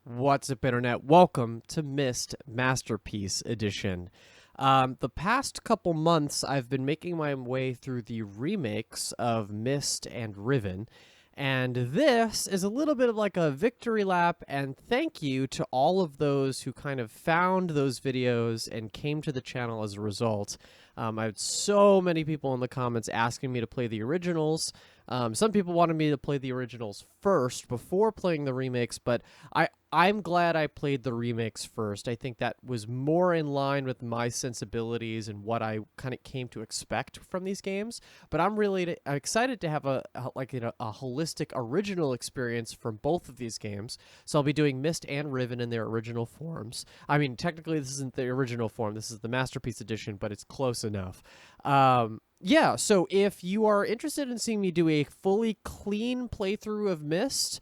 What's up, Internet? Welcome to Myst Masterpiece Edition. The past couple months, I've been making my way through the remakes of Myst and Riven, and this is a little bit of like a victory lap, and thank you to all of those who kind of found those videos and came to the channel as a result. I had so many people in the comments asking me to play the originals. Some people wanted me to play the originals first before playing the remakes, but I'm glad I played the remakes first. I think that was more in line with my sensibilities and what I kind of came to expect from these games. But I'm excited to have a holistic original experience from both of these games. So I'll be doing Myst and Riven in their original forms. I mean, technically this isn't the original form. This is the Masterpiece Edition, but it's close enough. Yeah, so if you are interested in seeing me do a fully clean playthrough of Myst,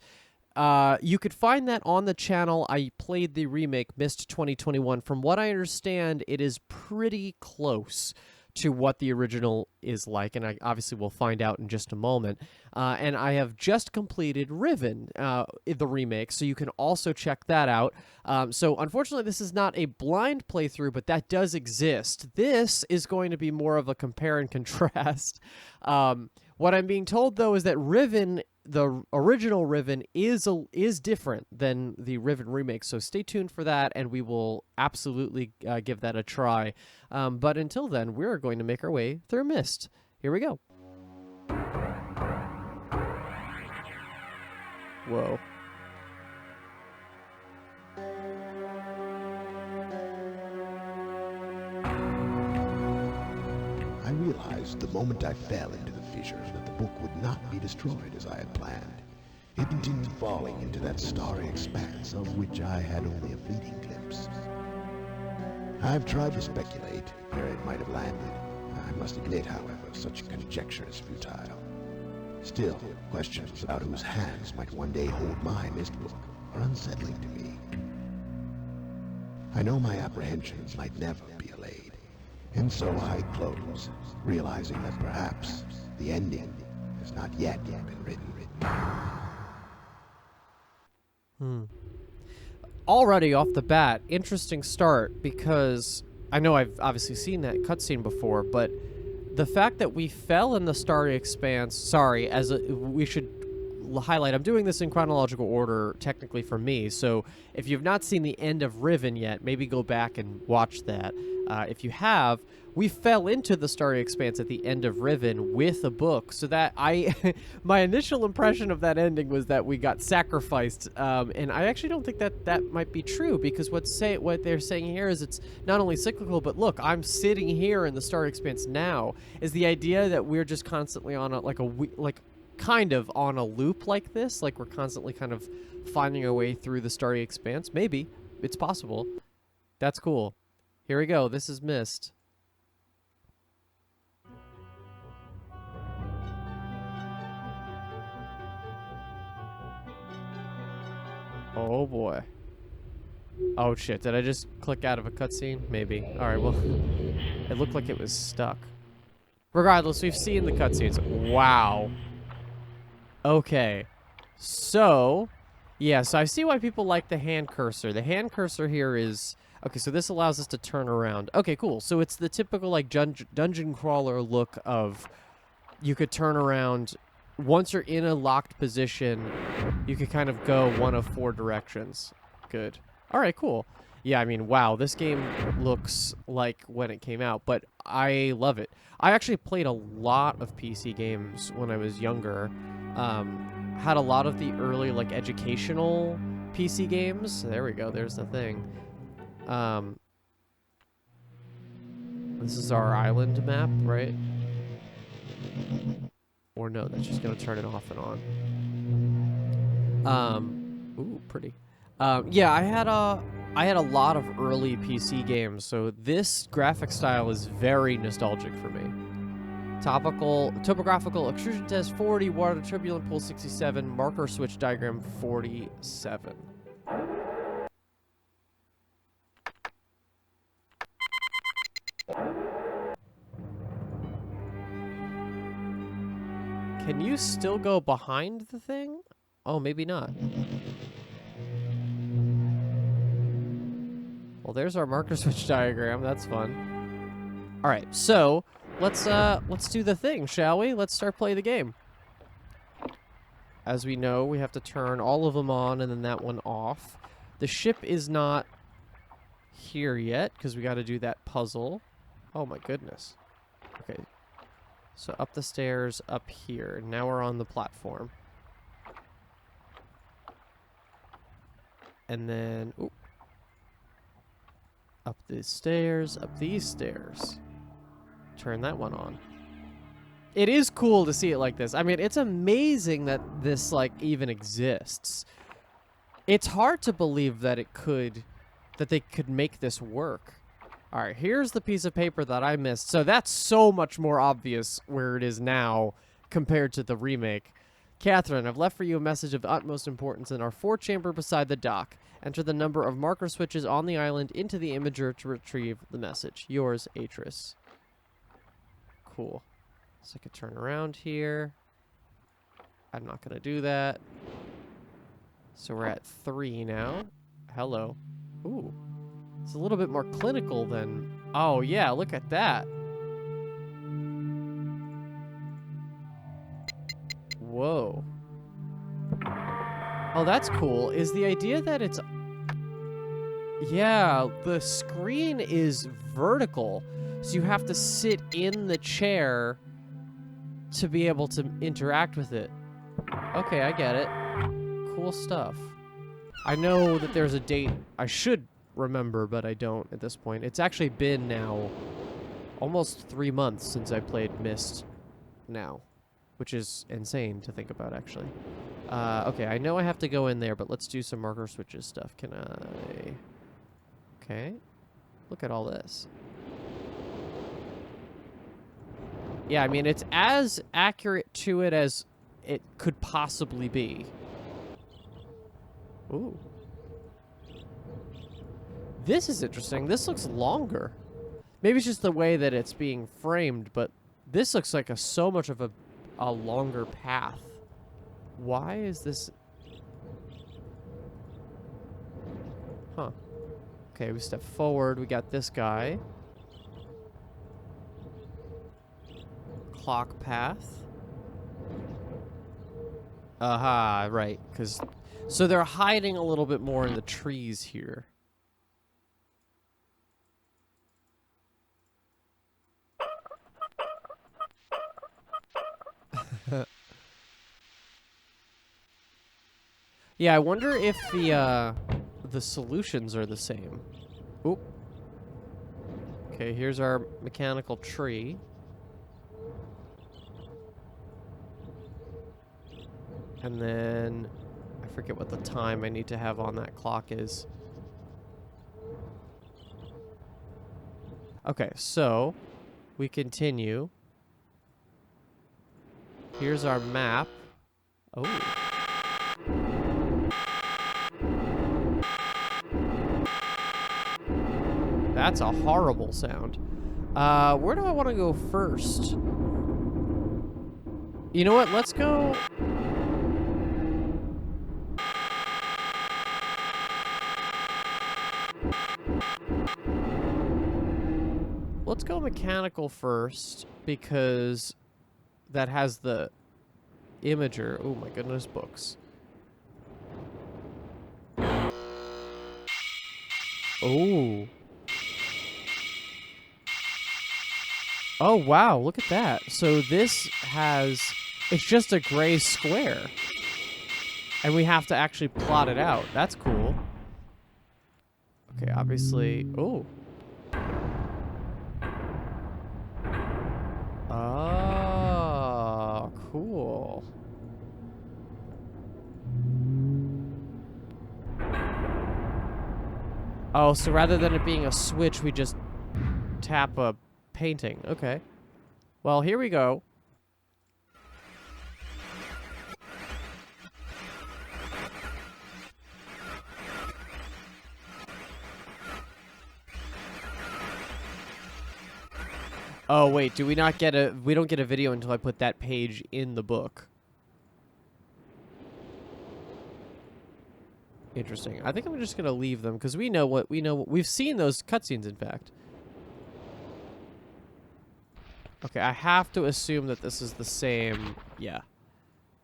you could find that on the channel. I played the remake, Myst 2021. From what I understand, it is pretty close to what the original is like, and I obviously will find out in just a moment. And I have just completed Riven, the remake, so you can also check that out. So unfortunately, this is not a blind playthrough, but that does exist. This is going to be more of a compare and contrast. What I'm being told, though, is that Riven, the original Riven, is different than the Riven remake, so stay tuned for that, and we will absolutely give that a try. But until then, we're going to make our way through Myst. Here we go. Whoa. I realized the moment I fell into the fissure that the book would not be destroyed as I had planned. It continued falling into that starry expanse of which I had only a fleeting glimpse. I've tried to speculate where it might have landed. I must admit, however, such conjecture is futile. Still, questions about whose hands might one day hold my Myst book are unsettling to me. I know my apprehensions might never be allayed, and so I close, realizing that perhaps the ending has not yet been written. Already off the bat, interesting start, because I know I've obviously seen that cutscene before, but the fact that we fell in the starry expanse, we should highlight, I'm doing this in chronological order technically for me, so if you've not seen the end of Riven yet, maybe go back and watch that. If you have, we fell into the starry expanse at the end of Riven with a book, so that my initial impression of that ending was that we got sacrificed, and I actually don't think that might be true, because what they're saying here is it's not only cyclical, but look, I'm sitting here in the starry expanse now, is the idea that we're just constantly on kind of on a loop like this, like we're constantly kind of finding our way through the starry expanse. Maybe. It's possible. That's cool. Here we go. This is Myst. Oh boy. Oh shit, did I just click out of a cutscene? Maybe. Alright, well, it looked like it was stuck. Regardless, we've seen the cutscenes. Wow. Okay. So, yeah, so I see why people like the hand cursor. The hand cursor here is... Okay, so this allows us to turn around. Okay, cool. So it's the typical, like, dungeon crawler look of... You could turn around. Once you're in a locked position, you could kind of go one of 4 directions. Good. Alright, cool. Yeah, I mean, wow, this game looks like when it came out, but I love it. I actually played a lot of PC games when I was younger. Had a lot of the early, like, educational PC games. There we go, there's the thing. This is our island map, right? Or no, that's just gonna turn it off and on. Ooh, pretty. Yeah, I had a lot of early PC games, so this graphic style is very nostalgic for me. Topographical extrusion test 40, water turbulent pool 67, marker switch diagram 47. Can you still go behind the thing? Oh, maybe not. Well, there's our marker switch diagram. That's fun. All right, so let's do the thing, shall we? Let's start playing the game. As we know, we have to turn all of them on and then that one off. The ship is not here yet because we got to do that puzzle. Oh my goodness. Okay. So up the stairs, up here. Now we're on the platform. And then ooh, up these stairs, up these stairs. Turn that one on. It is cool to see it like this. I mean, it's amazing that this, like, even exists. It's hard to believe that they could make this work. All right, here's the piece of paper that I missed. So that's so much more obvious where it is now compared to the remake. Catherine, I've left for you a message of utmost importance in our 4-chamber beside the dock. Enter the number of marker switches on the island into the imager to retrieve the message. Yours, Atris. Cool. So I could turn around here. I'm not going to do that. So we're at 3 now. Hello. Ooh. It's a little bit more clinical than... Oh, yeah, look at that. Whoa. Oh, that's cool. Is the idea that it's... Yeah, the screen is vertical. So you have to sit in the chair to be able to interact with it. Okay, I get it. Cool stuff. I know that there's a date I should remember, but I don't at this point. It's actually been now almost 3 months since I played Myst now, which is insane to think about, actually. Okay, I know I have to go in there, but let's do some marker switches stuff. Can I... Okay. Look at all this. Yeah, I mean, it's as accurate to it as it could possibly be. Ooh. This is interesting. This looks longer. Maybe it's just the way that it's being framed, but this looks like so much of a longer path. Why is this... Huh. Okay, we step forward. We got this guy. Clock path. Aha, right. So they're hiding a little bit more in the trees here. Yeah, I wonder if the solutions are the same. Oop. Okay, here's our mechanical tree. And then I forget what the time I need to have on that clock is. Okay, so we continue. Here's our map. Oh. That's a horrible sound. Where do I want to go first? You know what? Let's go... Let's go mechanical first, because that has the imager. Oh my goodness, books. Oh. Oh, wow, look at that. So this has... It's just a gray square. And we have to actually plot it out. That's cool. Okay, obviously... Oh. Oh, cool. Oh, so rather than it being a switch, we just tap a painting. Okay. Well, here we go. Oh, wait, do we not get we don't get a video until I put that page in the book. Interesting. I think I'm just gonna leave them because we know what we've seen those cutscenes. In fact. Okay, I have to assume that this is the same. Yeah,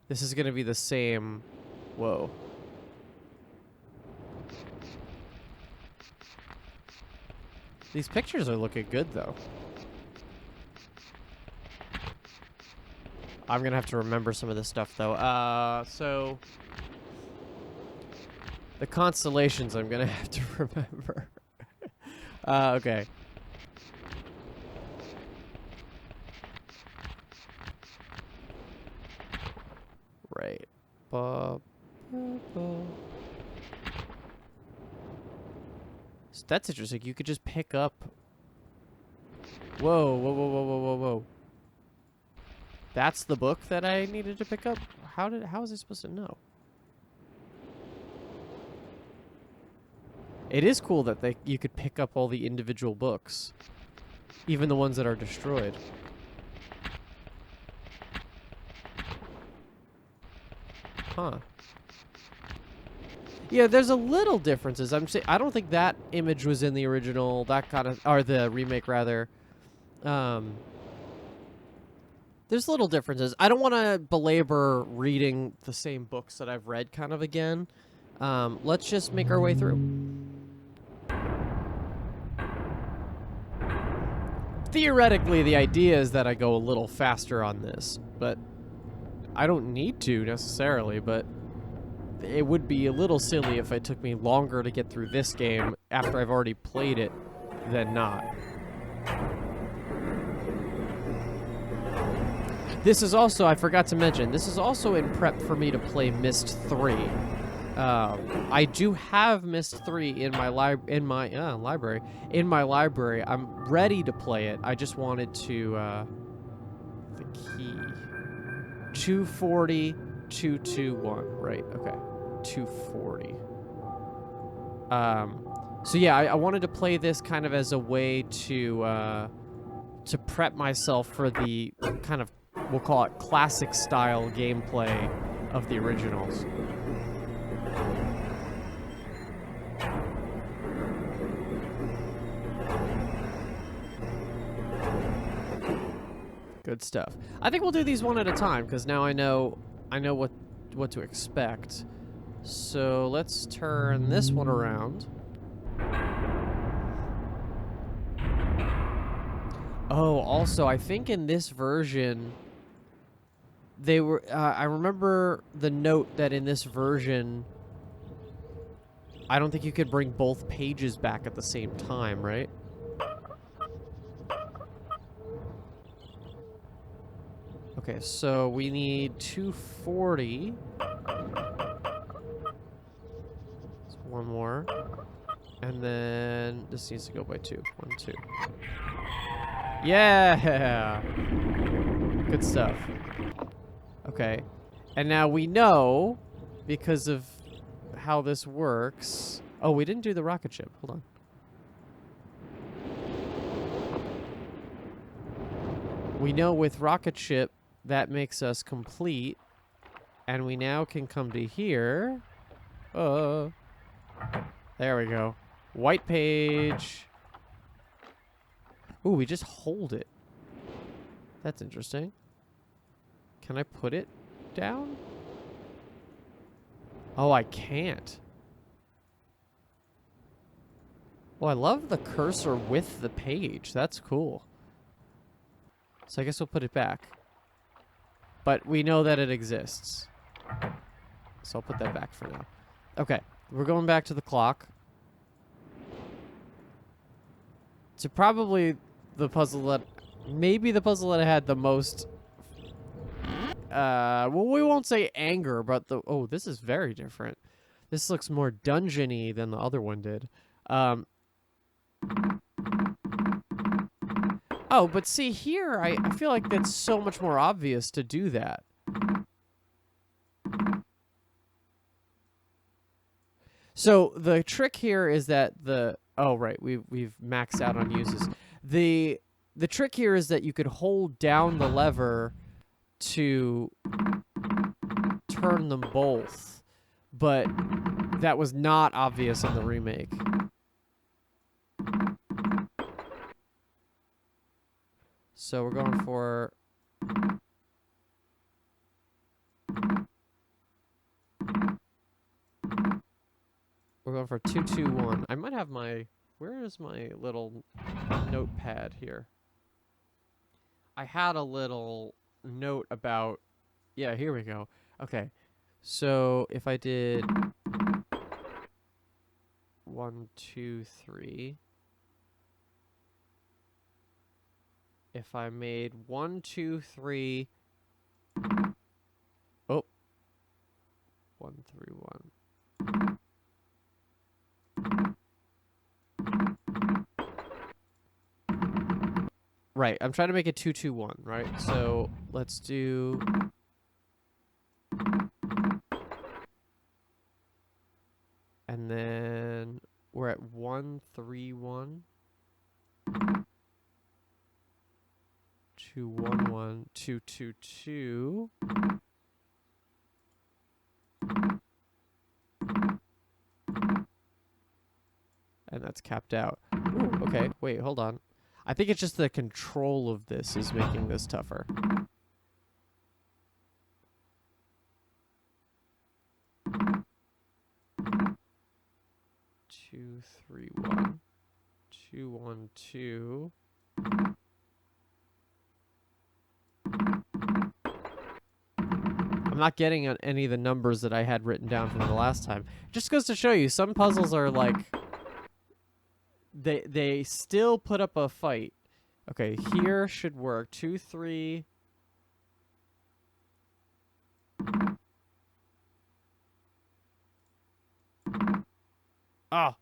this is gonna be the same. Whoa. These pictures are looking good, though. I'm gonna have to remember some of this stuff, though. So the constellations I'm gonna have to remember. Okay. Right. Ba, ba, ba. So that's interesting. You could just pick up. Whoa, whoa, whoa, whoa, whoa, whoa, whoa. That's the book that I needed to pick up? How was I supposed to know? It is cool that you could pick up all the individual books. Even the ones that are destroyed. Huh. Yeah, there's a little differences. I don't think that image was in the original, or the remake rather. There's little differences. I don't want to belabor reading the same books that I've read kind of again. Let's just make our way through. Theoretically, the idea is that I go a little faster on this, but I don't need to necessarily, but it would be a little silly if it took me longer to get through this game after I've already played it than not. This is also, I forgot to mention, this is also in prep for me to play Myst 3. I do have Myst 3 in my library. In my library, I'm ready to play it. I just wanted to the key 240 221. Right. Okay. 240. So yeah, I wanted to play this kind of as a way to prep myself for the kind of, we'll call it classic style gameplay of the originals. Good stuff. I think we'll do these one at a time because now I know what to expect. So let's turn this one around. Oh, also, I think in this version, they were. I remember the note that in this version, I don't think you could bring both pages back at the same time, right? Okay, so we need 240. So one more. And then this needs to go by 2. 1, 2. Yeah! Good stuff. Okay. And now we know, because of how this works... Oh, we didn't do the rocket ship. Hold on. We know with rocket ship, that makes us complete. And we now can come to here. There we go. White page. Ooh, we just hold it. That's interesting. Can I put it down? Oh, I can't. Well, I love the cursor with the page. That's cool. So I guess we'll put it back. But we know that it exists. So I'll put that back for now. Okay, we're going back to the clock. To probably the puzzle that... Maybe the puzzle that had the most... well, we won't say anger, but the... Oh, this is very different. This looks more dungeon-y than the other one did. Oh, but see here, I feel like that's so much more obvious to do that. So the trick here is that the... Oh, right, we've maxed out on uses. The trick here is that you could hold down the lever to turn them both, but that was not obvious in the remake. So we're going for... We're going for 221. I might have my... Where is my little notepad here? I had a little note about... Yeah, here we go. Okay. So if I did 1, 2, 3. If I made 1, 2, 3. Oh. 1, 3, 1. Right, I'm trying to make it 2, 2, 1, right? So let's do... And then we're at 1, 3, 1. 2, 1, 1, 2, 2, 2. And that's capped out. Ooh, okay, wait, hold on. I think it's just the control of this is making this tougher. Two, 3, 1. 2, 1, 2. I'm not getting any of the numbers that I had written down from the last time. Just goes to show you, some puzzles are like... They still put up a fight. Okay, here should work. 2, 3. Ah!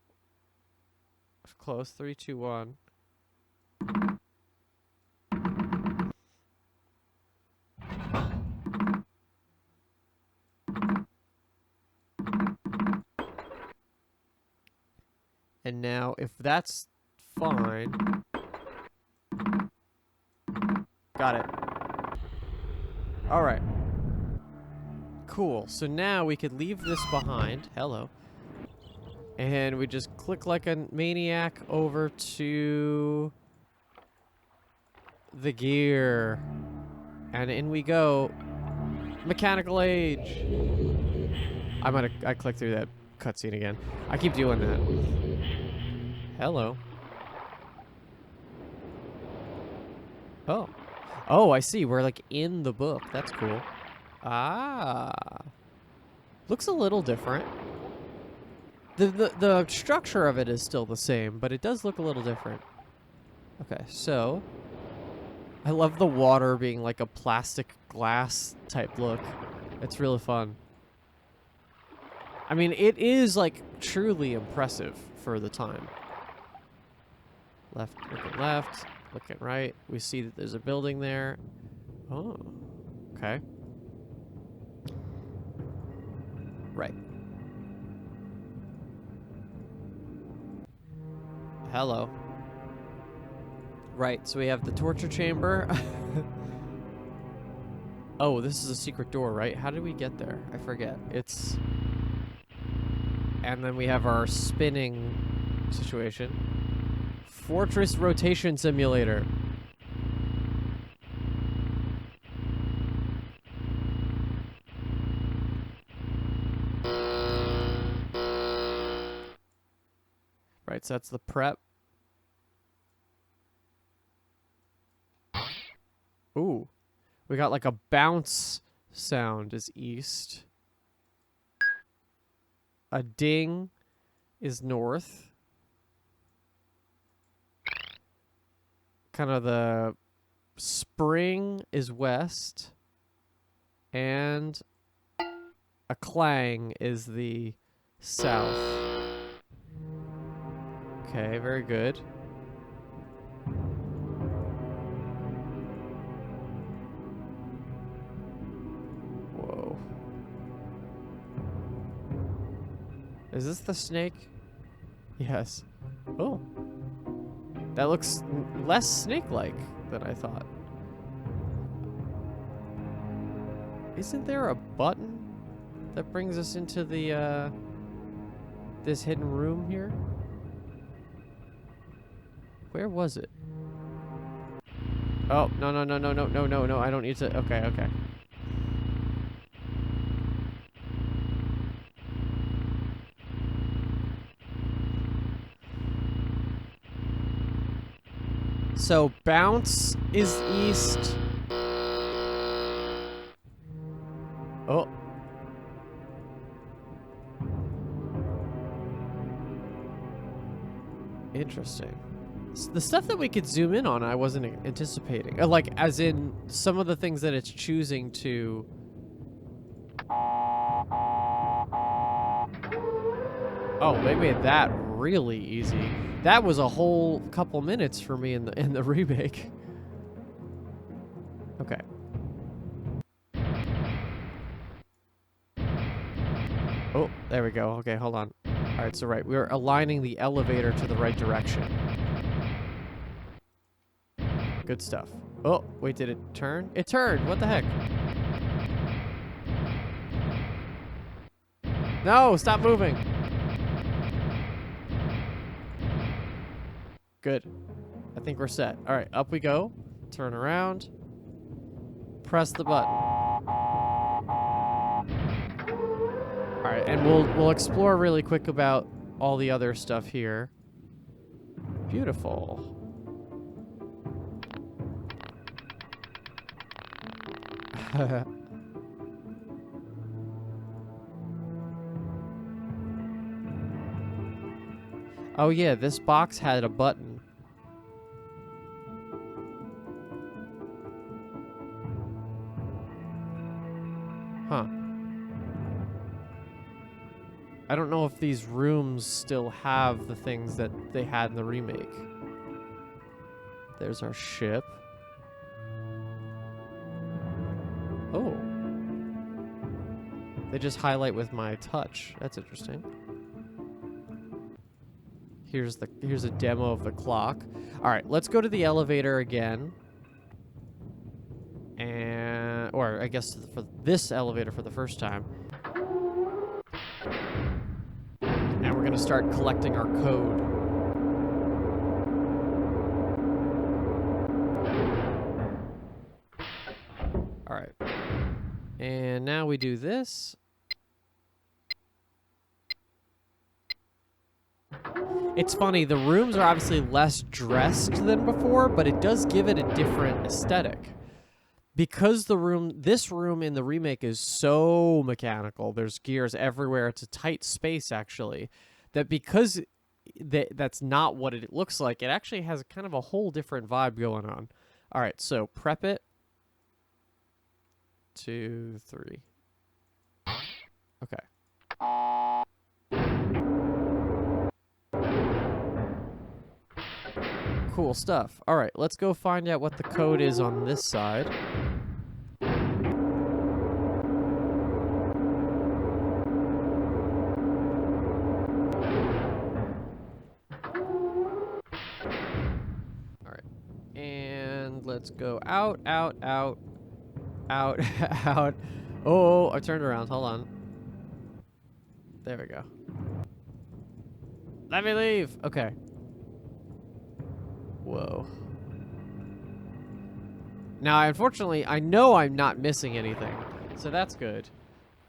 Close. 3, 2, 1. And now, if that's fine... Got it. Alright. Cool. So now we could leave this behind. Hello. And we just click like a maniac over to... the gear. And in we go. Mechanical age. I clicked through that cutscene again. I keep doing that. Hello. Oh. Oh, I see. We're like in the book. That's cool. Ah. Looks a little different. The structure of it is still the same, but it does look a little different. Okay, so I love the water being like a plastic glass type look. It's really fun. I mean, it is like truly impressive for the time. Left, looking left, looking right. We see that there's a building there. Oh, okay. Right. Hello. Right, so we have the torture chamber. Oh, this is a secret door, right? How did we get there? I forget. It's... And then we have our spinning situation. Fortress rotation simulator. Right, so that's the prep. Ooh. We got like a bounce sound is east. A ding is north. Kind of the spring is west. And a clang is the south. Okay, very good. Whoa. Is this the snake? Yes. Oh. That looks less snake-like than I thought. Isn't there a button that brings us into the, this hidden room here? Where was it? Oh, no, no, no, no, no, no, no, no. I don't need to. Okay, okay. So bounce is east. Oh. Interesting. The stuff that we could zoom in on, I wasn't anticipating. Like, as in, some of the things that it's choosing to... Oh, they made that really easy. That was a whole couple minutes for me in the remake. Okay. Oh, there we go. Okay, hold on. All right, so right, we're aligning the elevator to the right direction. Good stuff. Oh, wait, did it turn? It turned. What the heck? No, stop moving. Good. I think we're set. All right, up we go. Turn around. Press the button. All right, and we'll explore really quick about all the other stuff here. Beautiful. Oh yeah, this box had a button. Huh. I don't know if these rooms still have the things that they had in the remake. There's our ship. Oh. They just highlight with my touch. That's interesting. Here's a demo of the clock. All right, let's go to the elevator again. Or I guess for this elevator for the first time. And we're gonna start collecting our code. All right. And now we do this. It's funny, the rooms are obviously less dressed than before, but it does give it a different aesthetic. Because this room in the remake is so mechanical, there's gears everywhere, it's a tight space actually, that because that's not what it looks like, it actually has kind of a whole different vibe going on. All right, so prep it. 2, 3. Okay. Cool stuff. All right, let's go find out what the code is on this side. All right, and let's go out, out, out, out, out. Oh, I turned around. Hold on. There we go. Let me leave. Okay. Whoa. Now, unfortunately, I know I'm not missing anything, so that's good.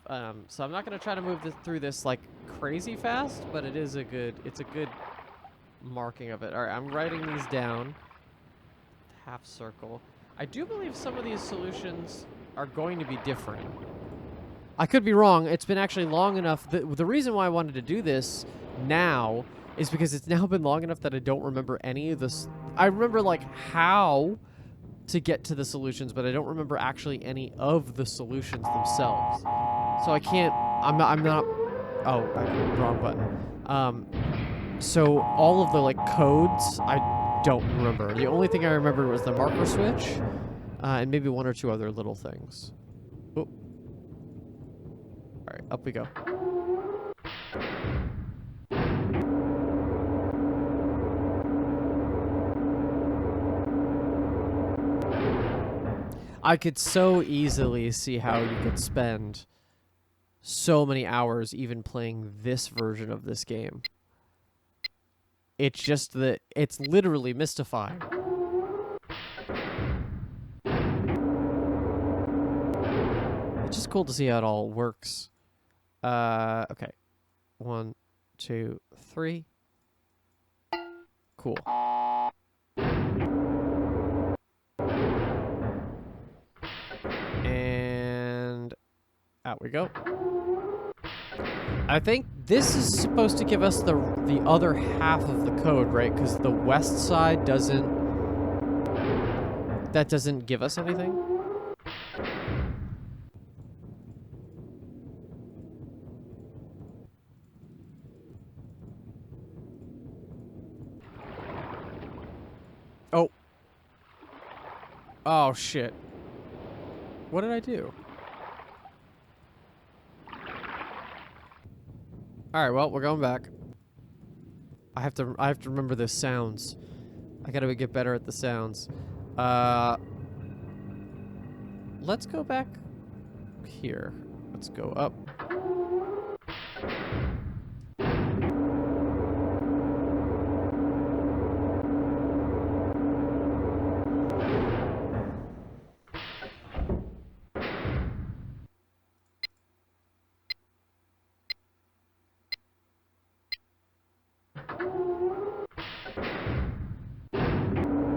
So I'm not going to try to move through this like crazy fast, but it's a good marking of it. All right, I'm writing these down. Half circle. I do believe some of these solutions are going to be different. I could be wrong. It's been actually long enough. The reason why I wanted to do this now is because it's now been long enough that I don't remember any of this. I remember like how to get to the solutions, but I don't remember actually any of the solutions themselves. So I can't. I'm not. Oh, wrong button. So all of the like codes I don't remember. The only thing I remember was the marker switch, and maybe one or two other little things. Oh. All right, up we go. I could so easily see how you could spend so many hours even playing this version of this game. It's just that it's literally mystifying. It's just cool to see how it all works. Okay. 1, 2, 3. Cool. And out we go. I think this is supposed to give us the other half of the code, right? Because the west side doesn't give us anything. Oh. Oh shit. What did I do? All right, well, we're going back. I have to remember the sounds. I gotta get better at the sounds. Let's go back here. Let's go up.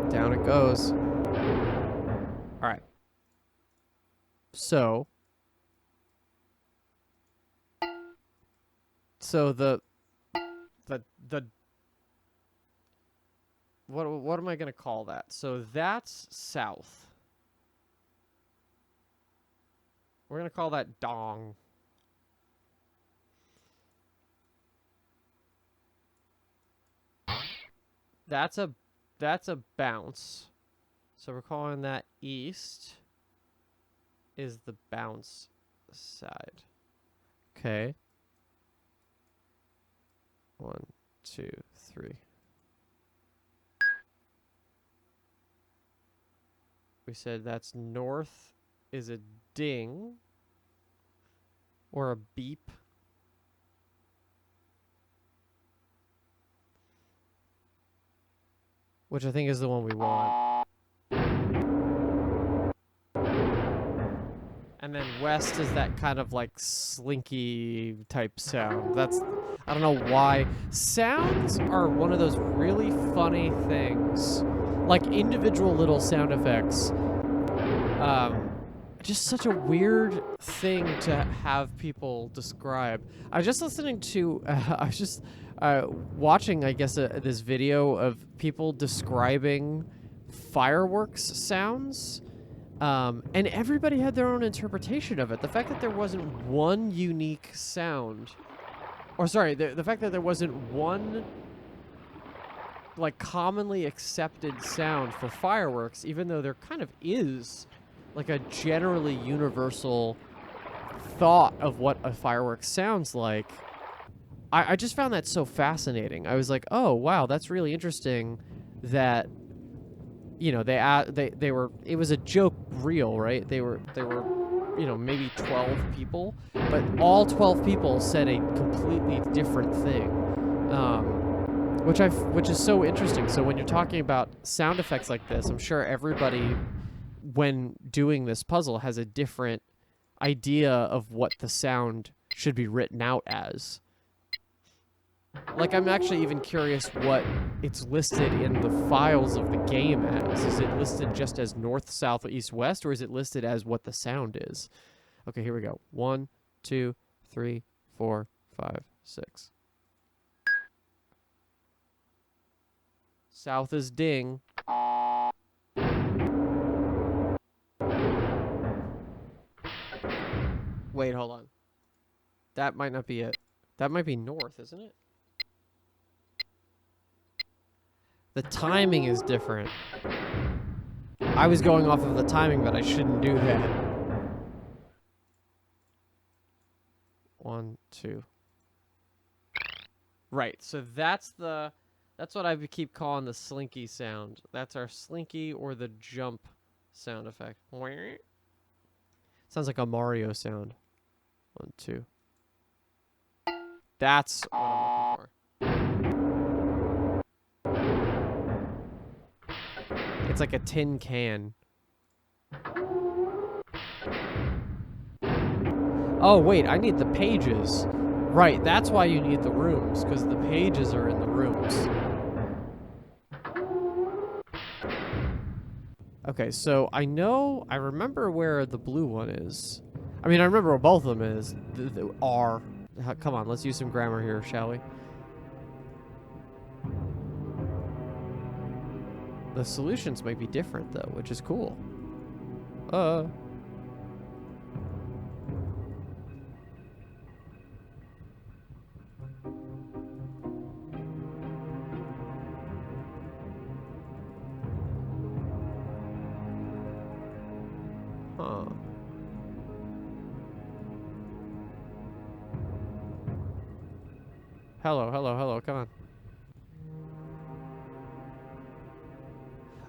Down it goes. All right. So the what am I gonna call that? So that's south. We're gonna call that dong. That's a bounce. So we're calling that east is the bounce side. Okay. 1, 2, 3. We said that's north is a ding or a beep. Which I think is the one we want. And then west is that kind of like slinky type sound. That's, I don't know why. Sounds are one of those really funny things. Like individual little sound effects. Just such a weird thing to have people describe. I was just listening to, I was just watching, I guess, this video of people describing fireworks sounds. And everybody had their own interpretation of it. The fact that there wasn't one unique sound, or sorry, the fact that there wasn't one like commonly accepted sound for fireworks, even though there kind of is like a generally universal thought of what a firework sounds like. I just found that so fascinating. I was like, oh wow, that's really interesting that, you know, they were, it was a joke reel, right? They were, you know, maybe 12 people, but all 12 people said a completely different thing, which is so interesting. So when you're talking about sound effects like this, I'm sure everybody, when doing this puzzle, has a different idea of what the sound should be written out as. Like, I'm actually even curious what it's listed in the files of the game as. Is it listed just as north, south, east, west, or is it listed as what the sound is? Okay, here we go. 1, 2, 3, 4, 5, 6. South is ding. Wait, hold on. That might not be it. That might be north, isn't it? The timing is different. I was going off of the timing, but I shouldn't do that. 1, 2. Right, so that's what I keep calling the slinky sound. That's our slinky or the jump sound effect. Sounds like a Mario sound. 1, 2. That's what I'm looking for. It's like a tin can. Oh, wait, I need the pages. Right, that's why you need the rooms, because the pages are in the rooms. Okay, so I remember where the blue one is. I mean, I remember where both of them is. Are. Come on, let's use some grammar here, shall we? The solutions might be different, though, which is cool. Huh. Hello, hello, hello, come on.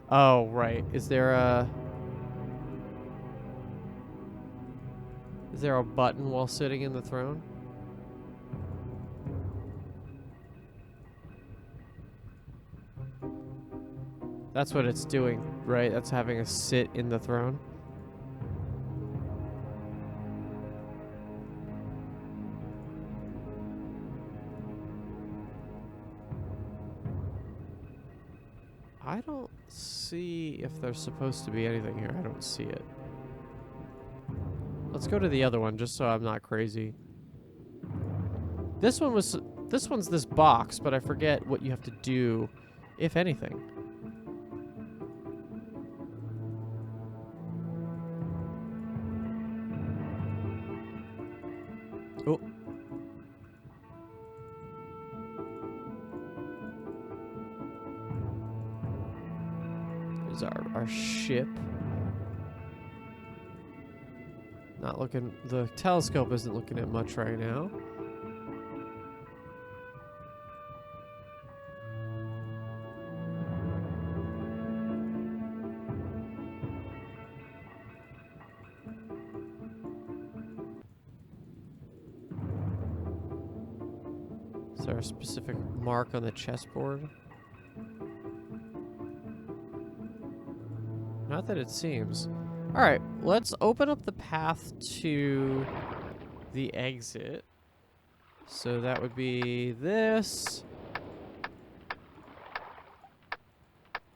Oh, right. Is there a button while sitting in the throne? That's what it's doing, right? That's having a sit in the throne. I don't see if there's supposed to be anything here. I don't see it. Let's go to the other one just so I'm not crazy. This one's this box, but I forget what you have to do, if anything. Oh. There's our ship. Not looking, the telescope isn't looking at much right now. Is there a specific mark on the chessboard? Not that it seems. Alright, let's open up the path to the exit. So that would be this.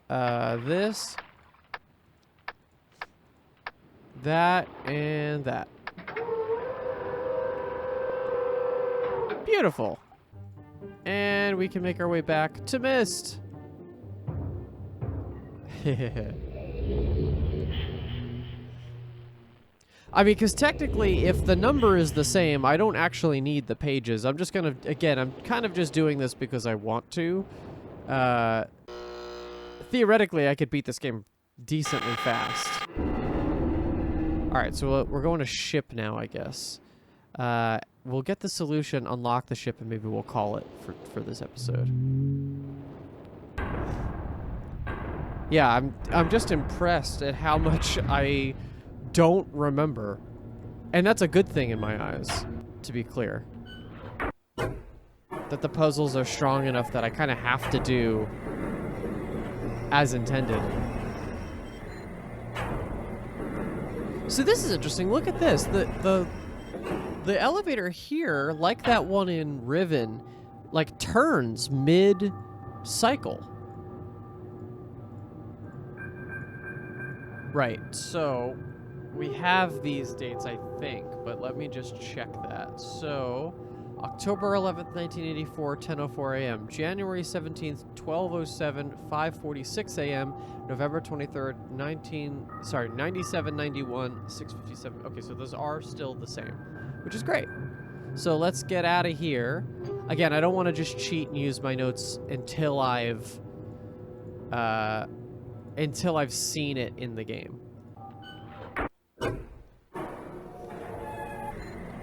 This. That and that. Beautiful. And we can make our way back to Myst. I mean, because technically, if the number is the same, I don't actually need the pages. I'm just gonna, again, I'm kind of just doing this because I want to. Theoretically, I could beat this game decently fast. Alright, so we're going to ship now, I guess. We'll get the solution, unlock the ship, and maybe we'll call it for this episode. Yeah, I'm just impressed at how much I don't remember. And that's a good thing in my eyes, to be clear. That the puzzles are strong enough that I kind of have to do as intended. So this is interesting. Look at this. The elevator here, like that one in Riven, like turns mid-cycle. Right, so we have these dates, I think, but let me just check that. So, October 11th, 1984, 10:04 a.m. January 17th, 12:07, 5:46 a.m. November 23rd, 9791, 6:57. Okay, so those are still the same, which is great. So let's get out of here. Again, I don't want to just cheat and use my notes until I've seen it in the game.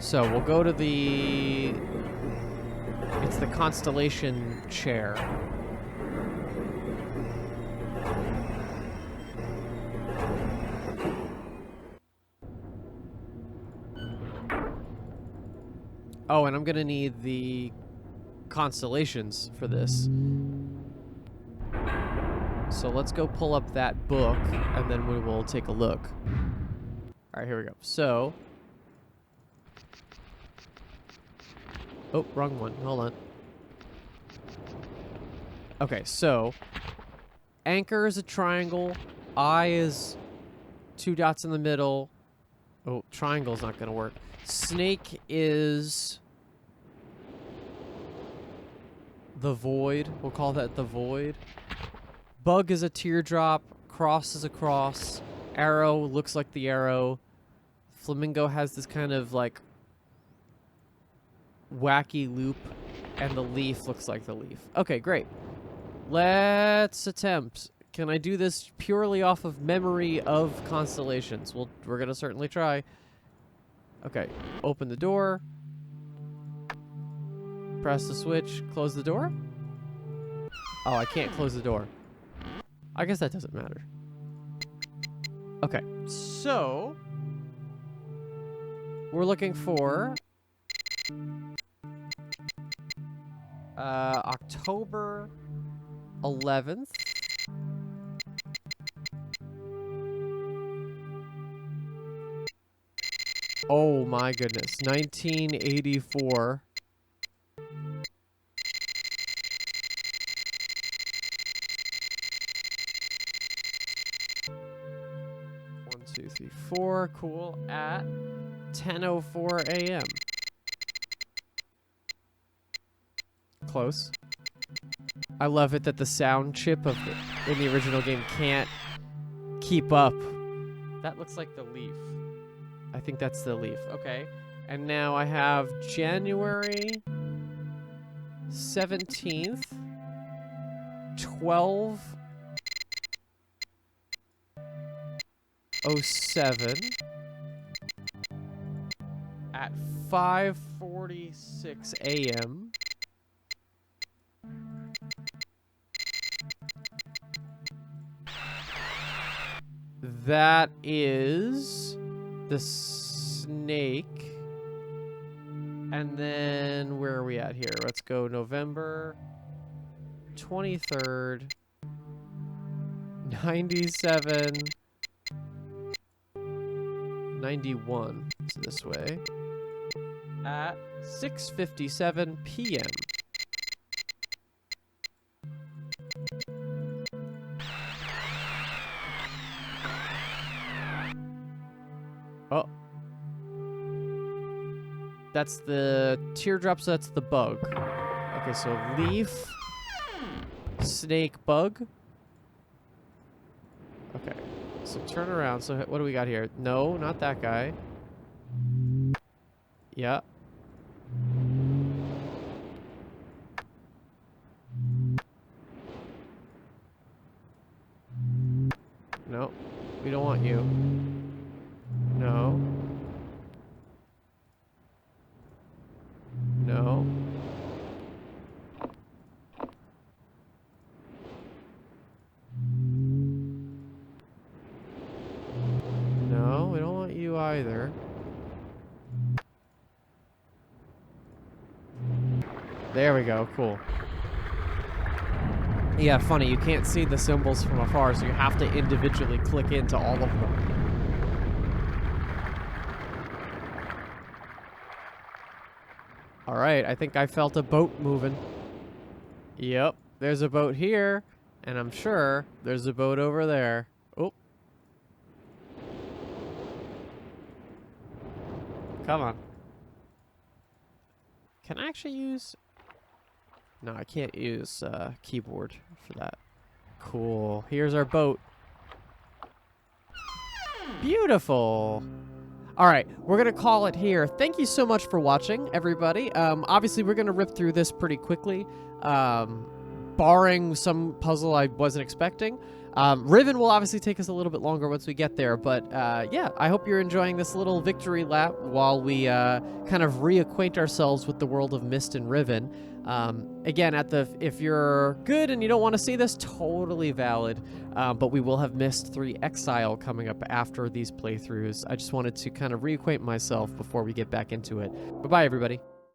So we'll go to it's the Constellation chair. Oh, and I'm gonna need the constellations for this. So let's go pull up that book, and then we will take a look. All right, here we go. So, oh, wrong one. Hold on. Okay, so anchor is a triangle. Eye is 2 dots in the middle. Oh, triangle's not gonna work. Snake is the void. We'll call that the void. Bug is a teardrop. Cross is a cross. Arrow looks like the arrow. Flamingo has this kind of like wacky loop. And the leaf looks like the leaf. Okay, great. Let's attempt. Can I do this purely off of memory of constellations? Well, we're going to certainly try. Okay, open the door. Press the switch. Close the door. Oh, I can't close the door. I guess that doesn't matter. Okay, so we're looking for October 11th. Oh my goodness, 1984. One, two, three, four. Cool. At 10:04 a.m. Close. I love it that the sound chip of in the original game can't keep up. That looks like the leaf. I think that's the leaf. Okay. And now I have January 17th, 12:07 at 5:46 a.m. That is the snake. And then where are we at here? Let's go November 23rd, 97, 91. So this way. At 6:57 p.m. Oh. That's the teardrop, so that's the bug. Okay, so leaf, snake, bug. Okay, so turn around. So what do we got here? No, not that guy. Yeah. No, we don't want you. No. No. No, we don't want you either. There we go, cool. Yeah, funny, you can't see the symbols from afar, so you have to individually click into all of them. Alright, I think I felt a boat moving. Yep, there's a boat here, and I'm sure there's a boat over there. Oh. Come on. Can I actually use... No, I can't use keyboard for that. Cool. Here's our boat. Beautiful. All right, we're going to call it here. Thank you so much for watching, everybody. Obviously, we're going to rip through this pretty quickly, barring some puzzle I wasn't expecting. Riven will obviously take us a little bit longer once we get there, but yeah, I hope you're enjoying this little victory lap while we kind of reacquaint ourselves with the world of Myst and Riven. Again, if you're good and you don't want to see this, totally valid, but we will have Myst 3 Exile coming up after these playthroughs. I just wanted to kind of reacquaint myself before we get back into it. Bye-bye, everybody.